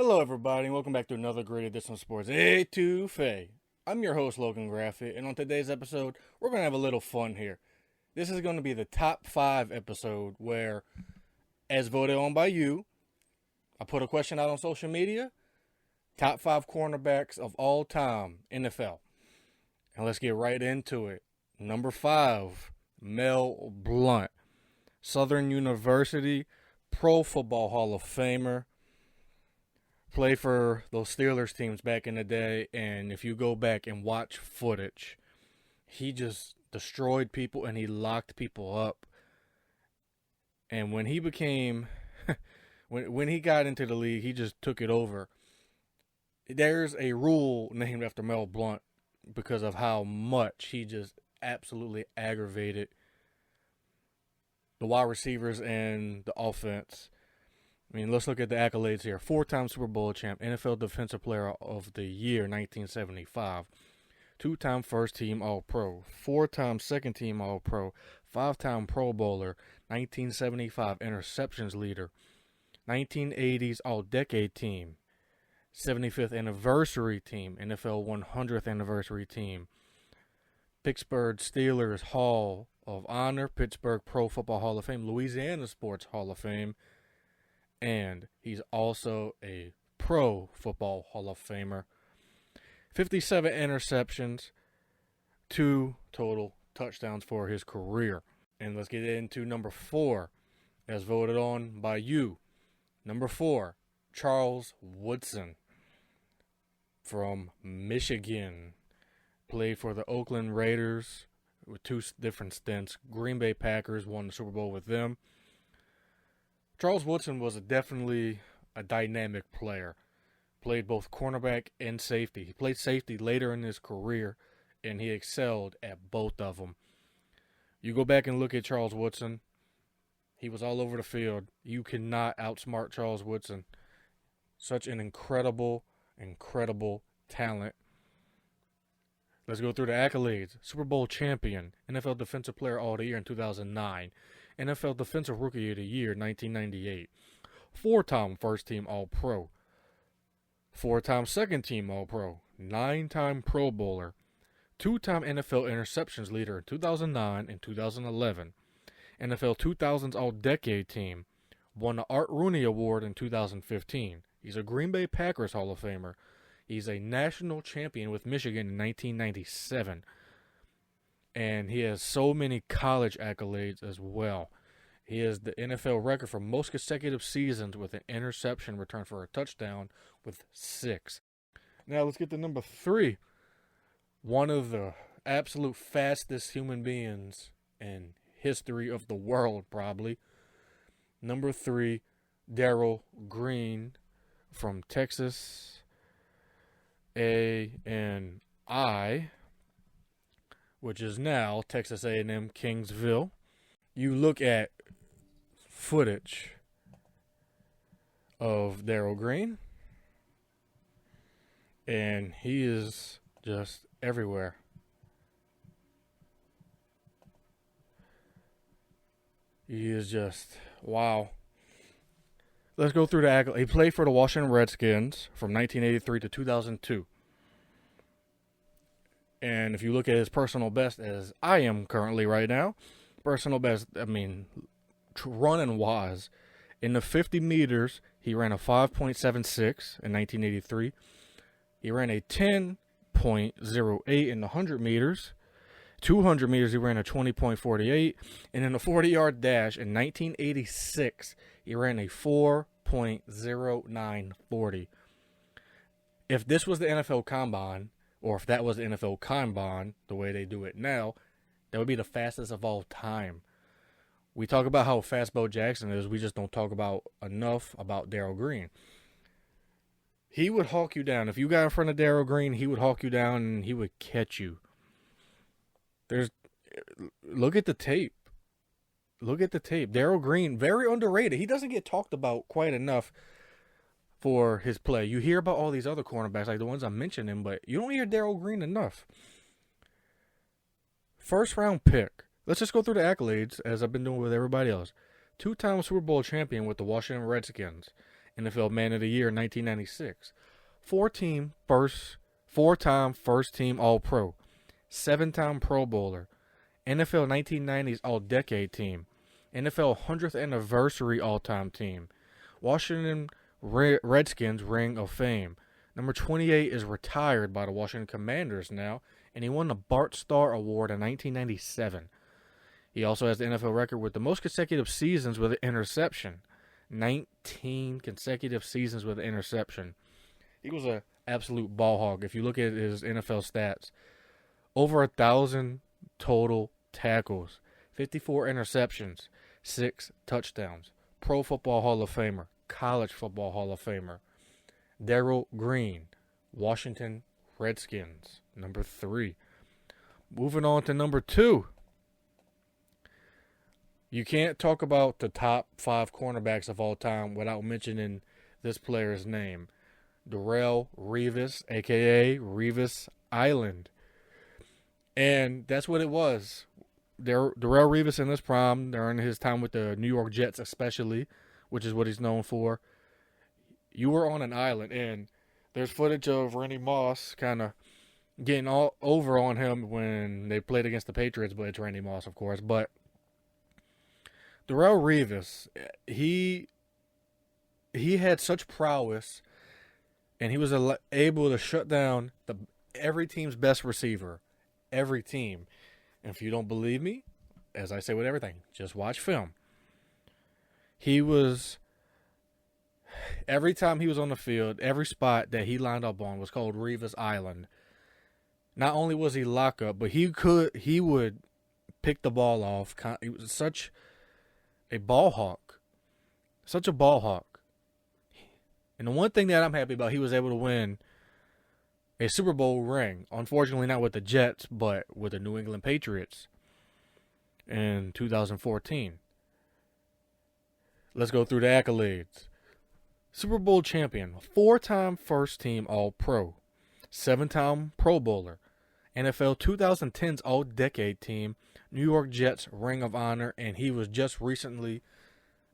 Hello, everybody, and welcome back to another great edition of Sports A2F. I'm your host, Logan Graffit, and on today's episode, we're going to have a little fun here. This is going to be the top 5 episode where, as voted on by you, I put a question out on social media, top 5 cornerbacks of all time, NFL. And let's get right into it. Number 5, Mel Blount, Southern University, Pro Football Hall of Famer. Played for those Steelers teams back in the day, and if you go back and watch footage, he just destroyed people and he locked people up. And when he became, when he got into the league, he just took it over. There's a rule named after Mel Blount because of how much he just absolutely aggravated the wide receivers and the offense. I mean, let's look at the accolades here. 4-time Super Bowl champ, NFL Defensive Player of the Year, 1975. 2-time first-team All-Pro. 4-time second-team All-Pro. 5-time Pro Bowler. 1975 interceptions leader. 1980s All-Decade Team. 75th Anniversary Team. NFL 100th Anniversary Team. Pittsburgh Steelers Hall of Honor. Pittsburgh Pro Football Hall of Fame. Louisiana Sports Hall of Fame. And he's also a Pro Football Hall of Famer. 57 interceptions, 2 total touchdowns for his career. And let's get into number 4, as voted on by you. Number 4, Charles Woodson from Michigan. Played for the Oakland Raiders with 2 different stints. Green Bay Packers won the Super Bowl with them. Charles Woodson was definitely a dynamic player. Played both cornerback and safety. He played safety later in his career, and he excelled at both of them. You go back and look at Charles Woodson. He was all over the field. You cannot outsmart Charles Woodson. Such an incredible talent. Let's go through the accolades. Super Bowl champion, NFL Defensive Player of the Year in 2009. NFL Defensive Rookie of the Year, 1998. 4-time first-team All-Pro. 4-time second-team All-Pro. 9-time Pro Bowler. 2-time NFL Interceptions Leader in 2009 and 2011. NFL 2000s All-Decade Team. Won the Art Rooney Award in 2015. He's a Green Bay Packers Hall of Famer. He's a national champion with Michigan in 1997. And he has so many college accolades as well. He has the NFL record for most consecutive seasons with an interception return for a touchdown with 6. Now let's get to number 3. One of the absolute fastest human beings in history of the world, probably. Number 3, Darrell Green from Texas A&I, which is now Texas A&M Kingsville. You look at footage of Darrell Green, and he is just everywhere. He is just, wow. Let's go through the accolades. He played for the Washington Redskins from 1983 to 2002. And if you look at his personal best, as I am currently right now, personal best, I mean, running wise, in the 50 meters, he ran a 5.76 in 1983. He ran a 10.08 in the 100 meters. 200 meters, he ran a 20.48. And in the 40-yard dash in 1986, he ran a 4.0940. If this was the NFL Combine, or if that was the NFL Combine, the way they do it now, that would be the fastest of all time. We talk about how fast Bo Jackson is. We just don't talk about enough about Darrell Green. He would hawk you down. If you got in front of Darrell Green, he would hawk you down and he would catch you. Look at the tape. Look at the tape. Darrell Green, very underrated. He doesn't get talked about quite enough for his play. You hear about all these other cornerbacks, like the ones I'm mentioning, but you don't hear Darrell Green enough. First round pick. Let's just go through the accolades as I've been doing with everybody else. 2-time Super Bowl champion with the Washington Redskins. NFL Man of the Year in 1996. Four-time first-team All-Pro. 7-time Pro Bowler. NFL 1990s All-Decade Team. NFL 100th Anniversary All-Time Team. Washington Redskins Ring of Fame. Number 28 is retired by the Washington Commanders now, and he won the Bart Starr Award in 1997. He also has the NFL record with the most consecutive seasons with an interception. 19 consecutive seasons with an interception. He was an absolute ball hog. If you look at his NFL stats, over 1,000 total tackles, 54 interceptions, 6 touchdowns. Pro Football Hall of Famer, College Football Hall of Famer. Darrell Green, Washington Redskins, number 3. Moving on to number 2. You can't talk about the top 5 cornerbacks of all time without mentioning this player's name. Darrelle Revis, a.k.a. Revis Island. And that's what it was. Darrelle Revis in his prime, during his time with the New York Jets especially, which is what he's known for. You were on an island, and there's footage of Randy Moss kind of getting all over on him when they played against the Patriots, but it's Randy Moss, of course. But Darrelle Revis, he had such prowess, and he was able to shut down every team's best receiver. Every team. And if you don't believe me, as I say with everything, just watch film. Every time he was on the field, every spot that he lined up on was called Revis Island. Not only was he lock up, but he would pick the ball off. He was such a ball hawk. Such a ball hawk. And the one thing that I'm happy about, he was able to win a Super Bowl ring. Unfortunately, not with the Jets, but with the New England Patriots in 2014. Let's go through the accolades. Super Bowl champion, 4-time first-team All-Pro, 7-time Pro Bowler, NFL 2010's All-Decade Team, New York Jets Ring of Honor, and he was just recently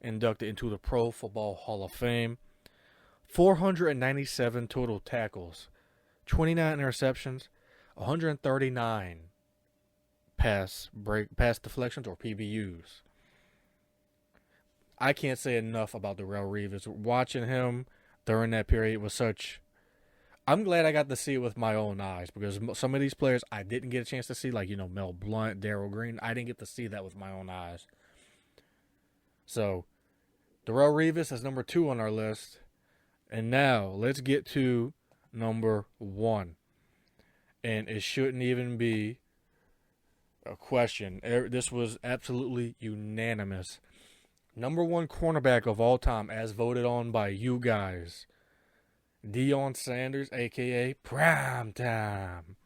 inducted into the Pro Football Hall of Fame. 497 total tackles, 29 interceptions, 139 pass deflections or PBUs. I can't say enough about Darrelle Revis. Watching him during that period was I'm glad I got to see it with my own eyes, because some of these players I didn't get a chance to see, like, Mel Blount, Darrell Green. I didn't get to see that with my own eyes. So, Darrelle Revis is number 2 on our list. And now, let's get to number 1. And it shouldn't even be a question. This was absolutely unanimous. Number 1 cornerback of all time, as voted on by you guys. Deion Sanders, a.k.a. Prime Time.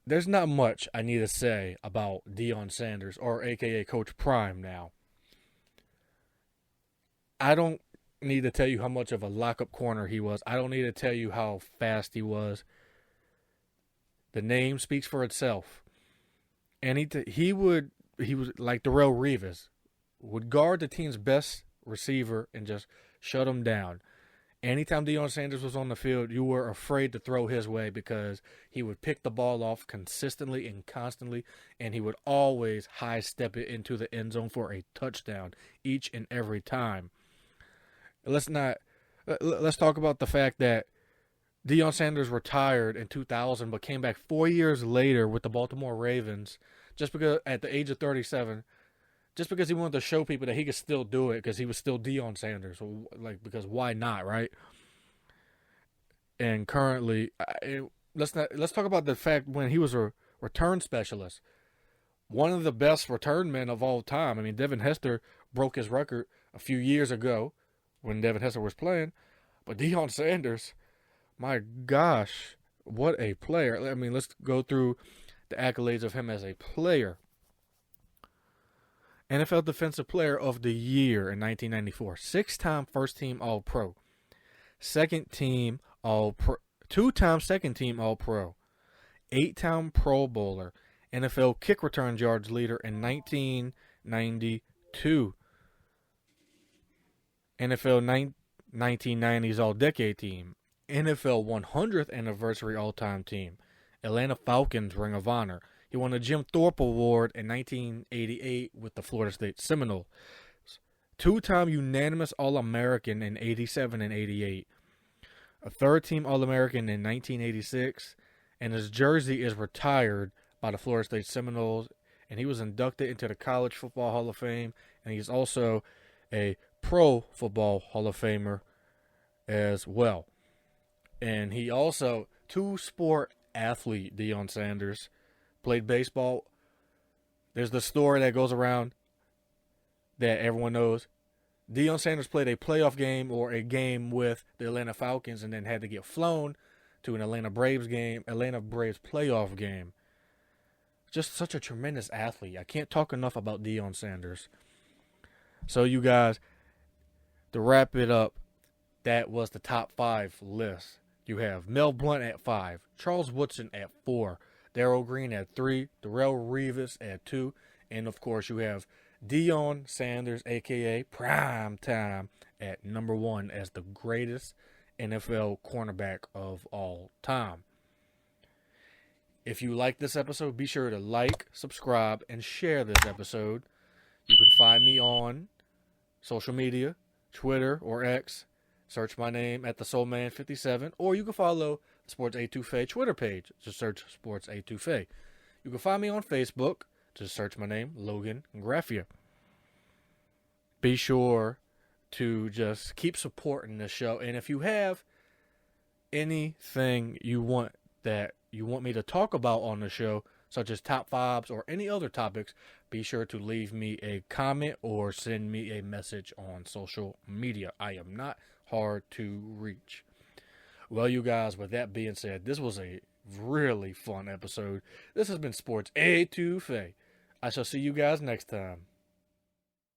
There's not much I need to say about Deion Sanders, or a.k.a. Coach Prime now. I don't need to tell you how much of a lockup corner he was. I don't need to tell you how fast he was. The name speaks for itself. And he was like Darrelle Revis, would guard the team's best receiver and just shut him down. Anytime Deion Sanders was on the field, you were afraid to throw his way, because he would pick the ball off consistently and constantly, and he would always high step it into the end zone for a touchdown each and every time. Let's talk about the fact that Deion Sanders retired in 2000, but came back 4 years later with the Baltimore Ravens, just because at the age of 37, just because he wanted to show people that he could still do it, because he was still Deion Sanders. Because why not, right? And currently, let's talk about the fact when he was a return specialist, one of the best return men of all time. I mean, Devin Hester broke his record a few years ago when Devin Hester was playing, but Deion Sanders, my gosh, what a player. I mean, let's go through the accolades of him as a player. NFL Defensive Player of the Year in 1994. 6-time first-team All-Pro. 2-time second-team All-Pro. 8-time Pro Bowler. NFL kick return yards leader in 1992. NFL 1990s All-Decade Team, NFL 100th Anniversary All-Time Team, Atlanta Falcons Ring of Honor. He won the Jim Thorpe Award in 1988 with the Florida State Seminoles. Two-time unanimous All-American in 87 and 88. A third-team All-American in 1986. And his jersey is retired by the Florida State Seminoles. And he was inducted into the College Football Hall of Fame. And he's also a Pro Football Hall of Famer as well. And he also, two-sport athlete, Deion Sanders, played baseball. There's the story that goes around that everyone knows. Deion Sanders played a playoff game or a game with the Atlanta Falcons and then had to get flown to an Atlanta Braves playoff game. Just such a tremendous athlete. I can't talk enough about Deion Sanders. So you guys, to wrap it up, that was the top 5 list. You have Mel Blount at 5, Charles Woodson at 4, Darrell Green at 3, Darrell Revis at 2, and of course you have Deion Sanders, a.k.a. Prime Time, at number 1 as the greatest NFL cornerback of all time. If you like this episode, be sure to like, subscribe, and share this episode. You can find me on social media, Twitter or X. Search my name at the Soulman57, or you can follow the Sports A2Fe Twitter page. Just search Sports A2Fe. You can find me on Facebook. Just search my name, Logan Graffia. Be sure to just keep supporting the show. And if you have anything you want me to talk about on the show, such as top 5s or any other topics, be sure to leave me a comment or send me a message on social media. I am not hard to reach. Well, you guys, with that being said, this was a really fun episode. This has been Sports A2Fe. I shall see you guys next time.